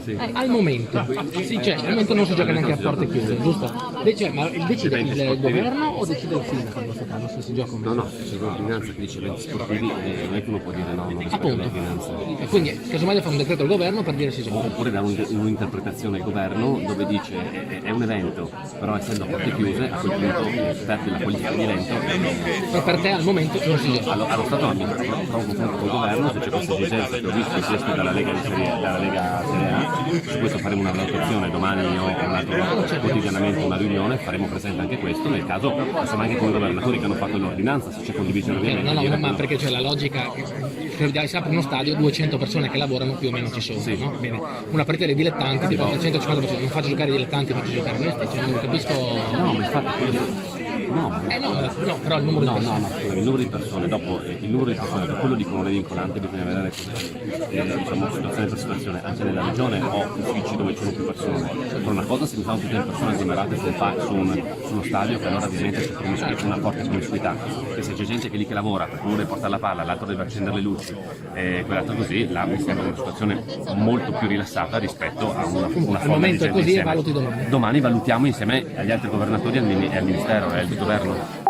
Sì. Al momento, sì, cioè, al momento non si gioca neanche a porte chiuse, giusto? Ma decide il governo o decide il sindaco in questo caso se si gioca o meno? No, c'è un'ordinanza che dice eventi sportivi e non è che uno può dire no, non rispetto Appunto. l'ordinanza. E quindi casomai fa un decreto al governo per dire si gioca. Oppure dà un'interpretazione al governo dove dice è un evento, però essendo a porte chiuse a quel punto perde la qualifica di evento. Però per te al momento non si gioca. Allo Stato non fa un confronto col governo, se c'è questa esigenza che ho visto richiesto dalla Lega Serie A, su questo faremo una valutazione domani o quotidianamente una riunione, faremo presente anche questo, nel caso siamo anche con i governatori che hanno fatto l'ordinanza, se c'è condivisione ovviamente. No, ma perché c'è la logica che si apre uno stadio, 200 persone che lavorano più o meno ci sono, Sì. no? Bene. Una partita dei dilettanti, tipo 150 persone, non faccio giocare i dilettanti, faccio giocare questi, cioè non capisco. No, ma infatti no, Però il numero di persone. il numero di persone, dopo il numero di persone, per quello dicono le vincolanti, bisogna vedere diciamo situazione per situazione, anche nella regione ho uffici dove ci sono più persone, per una cosa se mi fanno tutte le persone aglomerate su uno stadio che allora ovviamente c'è una forte promiscuità, che se c'è gente che lì che lavora, perché uno deve portare la palla, l'altro deve accendere le luci, quell'altro così, là mi sembra una situazione molto più rilassata rispetto a una Al folla momento di è gente così e insieme. valuti domani. Domani valutiamo insieme agli altri governatori e al Ministero e al governo